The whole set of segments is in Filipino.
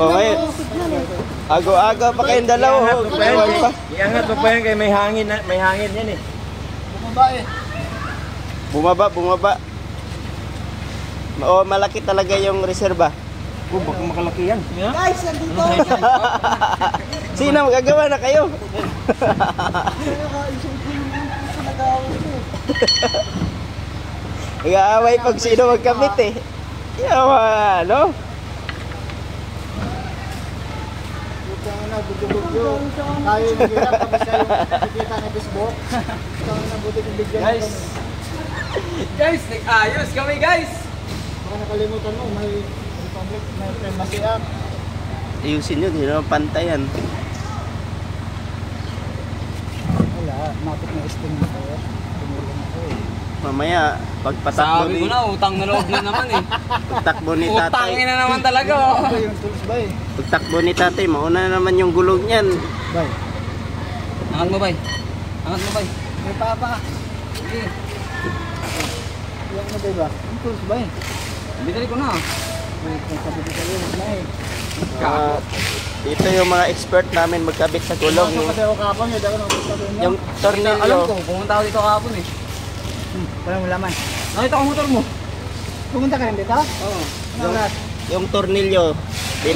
Okay. Aga-aga pa kayong dalawa. Iangat mo pa yan kaya may hangin yan eh. Bumaba eh. Bumaba. Oo, malaki talaga yung reserba. Baka makalaki yan. Guys, nandito. Sino magagawa na kayo? Nag-aaway pag sino magkamit eh. Yawa, no? Tayo nag-irap kami sa yung nakikita na Facebook. Guys, nag-ayos kami guys. Baka nakalimutan mo, may Republic, may Primacy Act. Ayusin yun, hindi naman pantayan. Wala, mapit na sting na tayo. Tumulong ako eh. Mamaya, pagpatakbo Sabi ni... ko na, utang na loob na naman eh. Pagtakbo ni tatay. Utangin na naman talaga oh. Ito yung tools ba eh? Pagtakbo ni tatay, mauna na naman yung gulong niyan. Bay. Angat mo bay. Angat mo bay. May papa. Sige. Iyak mo diba? Yung tools ba eh? Binali ko na. Wait, sabi ko sa'yo, wag na eh. Dito yung mga expert namin magkabit sa gulong. Pumasok kasi ako kapon, hindi ako nagsasabi mo. Yung tornilyo. Alam ko, pumunta ako dito kahapon eh. Walang laman. Nakita ko motor mo. Pumunta ka rin dito? Oo. Yung, yung tornilyo, di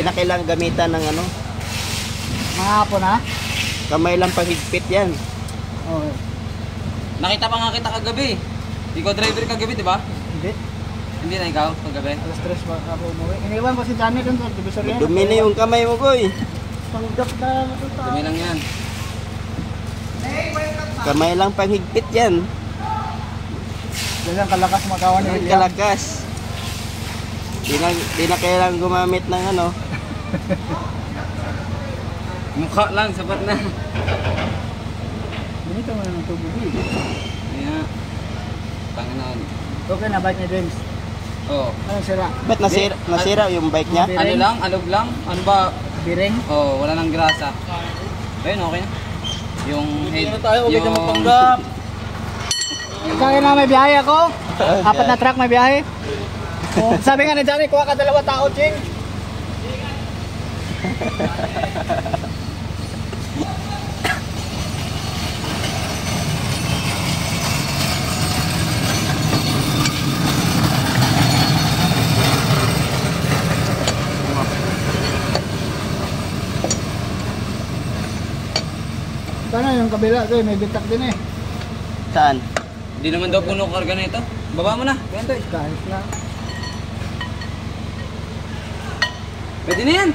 na kailangang gamitan ng ano. Mga hapon ha? Kamay lang paghigpit yan. Oo. Nakita pa nga kita kagabi. Ikaw driver kagabi, di ba? Hindi. Hindi na ikaw kagabi. Alas 3 pa ako umuwi. Iniwan ko si Johnny doon sa divisory. Dumi na yung kamay mo, boy. Panggap na matuta. Dumi lang yan. Kamay lang paghigpit yan. Yan ang kalakas makawan ni Ang William. kalakas. Di na kailangang gumamit ng ano. Mukha lang, sapat na. Ganito mo ng tubig eh. Kaya, Panginoon. Okay na, bike ni James. Oo. Anong sira? Ba't nasira yung bike niya? Biring? Ano lang? Alog lang? Ano ba? Biring? Oo, wala nang grasa. Ayun, okay na. Yung head. Hindi na tayo, huwag yung... na magpanggap. Kaya na may biyahe ako. 4 na truck may biyahe. Oh, sabi nga ni Johnny, kuha ka 2 tao, Ching. Sana yung kabila, ito may bitak din eh. Saan? Hindi naman daw puno karga na ito. Baba mo na. Ganito eh. Kahit na. Pwede na yan.